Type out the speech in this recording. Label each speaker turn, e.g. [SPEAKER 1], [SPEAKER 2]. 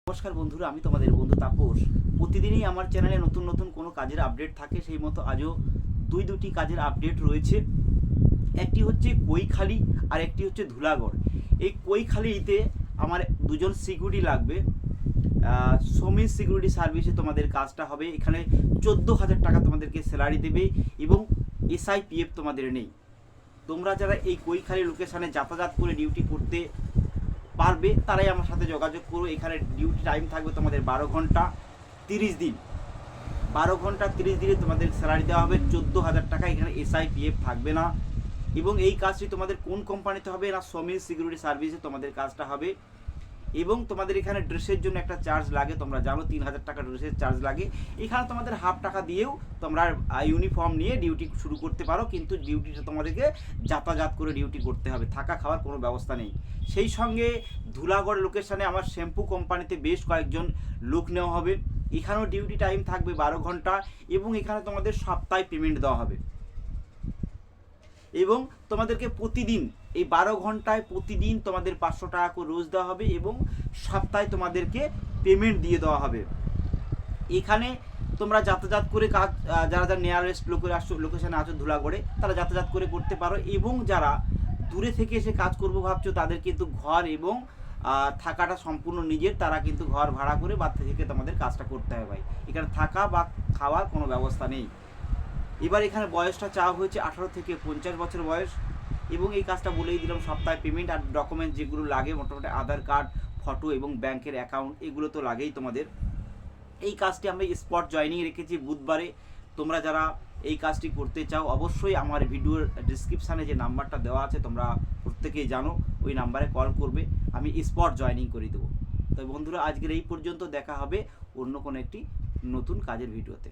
[SPEAKER 1] নমস্কার বন্ধুরা, আমি তোমাদের বন্ধু তাপস। প্রতিদিনই আমার চ্যানেলে নতুন নতুন কোনো কাজের আপডেট থাকে, সেই মতো আজও দুটি কাজের আপডেট রয়েছে। একটি হচ্ছে কৈখালি আর একটি হচ্ছে ধুলাগড়। এই কৈখালিতে আমার দুজন সিকিউরিটি লাগবে। সমীর সিকিউরিটি সার্ভিসে তোমাদের কাজটা হবে। এখানে 14,000 টাকা তোমাদেরকে স্যালারি দেবে এবং SIPF তোমাদের নেই। তোমরা যারা এই কৈখালি লোকেশানে যাতায়াত করে ডিউটি করতে পারবে তারাই আমার সাথে যোগাযোগ করো। এখানে ডিউটি টাইম থাকবে তোমাদের 12 ঘন্টা 30 দিন। 12 ঘন্টা 30 দিনে তোমাদের স্যালারি দেওয়া হবে 14,000 টাকা। এখানে SIPF থাকবে না। এবং এই কাজটি তোমাদের কোন কোম্পানিতে হবে না, সমীর সিকিউরিটি সার্ভিসে তোমাদের কাজটা হবে। এবং তোমাদের এখানে ড্রেসের জন্য একটা চার্জ লাগে, তোমরা জানো 3,000 টাকা ড্রেসের চার্জ লাগে। এখানে তোমাদের হাফ টাকা দিয়েও তোমরা ইউনিফর্ম নিয়ে ডিউটি শুরু করতে পারো, কিন্তু ডিউটিটা তোমাদেরকে যাতায়াত করে ডিউটি করতে হবে, থাকা খাওয়ার কোনো ব্যবস্থা নেই। সেই সঙ্গে ধুলাগড় লোকেশানে আমার শ্যাম্পু কোম্পানিতে বেশ কয়েকজন লোক নেওয়া হবে। এখানেও ডিউটি টাইম থাকবে 12 ঘন্টা এবং এখানে তোমাদের সপ্তাহে পেমেন্ট দেওয়া হবে। এবং তোমাদেরকে প্রতিদিন এই 12 ঘন্টায় প্রতিদিন তোমাদের 500 টাকা করে রোজ দেওয়া হবে এবং সপ্তাহে তোমাদেরকে পেমেন্ট দিয়ে দেওয়া হবে। এখানে তোমরা যাতায়াত করে কাজ, যারা যারা নিয়ারেস্ট লোকেশানে আছো ধুলাগড়ে, তারা যাতায়াত করে করতে পারো। এবং যারা দূরে থেকে এসে কাজ করবো ভাবছো, তাদের কিন্তু ঘর এবং থাকাটা সম্পূর্ণ নিজের, তারা কিন্তু ঘর ভাড়া করে বাড়ি থেকে তোমাদের কাজটা করতে হবে ভাই। এখানে থাকা বা খাওয়ার কোনো ব্যবস্থা নেই। এবার এখানে বয়সটা চাওয়া হয়েছে 18 থেকে 50 বছর বয়স। এবং এই কাজটা বলেই দিলাম, সপ্তাহে পেমেন্ট আর ডকুমেন্ট যেগুলো লাগে মোটামুটি আধার কার্ড, ফটো এবং ব্যাংকের অ্যাকাউন্ট, এগুলো তো লাগেই তোমাদের। এই কাজটি আমি স্পট জয়েনিং রেখেছি বুধবারে। তোমরা যারা এই কাজটি করতে চাও অবশ্যই আমার ভিডিওর ডিসক্রিপশানে যে নাম্বারটা দেওয়া আছে তোমরা প্রত্যেকেই জানো, ওই নাম্বারে কল করবে, আমি স্পট জয়েনিং করে দেবো। তো বন্ধুরা, আজকের এই পর্যন্ত। দেখা হবে অন্য কোনো একটি নতুন কাজের ভিডিওতে।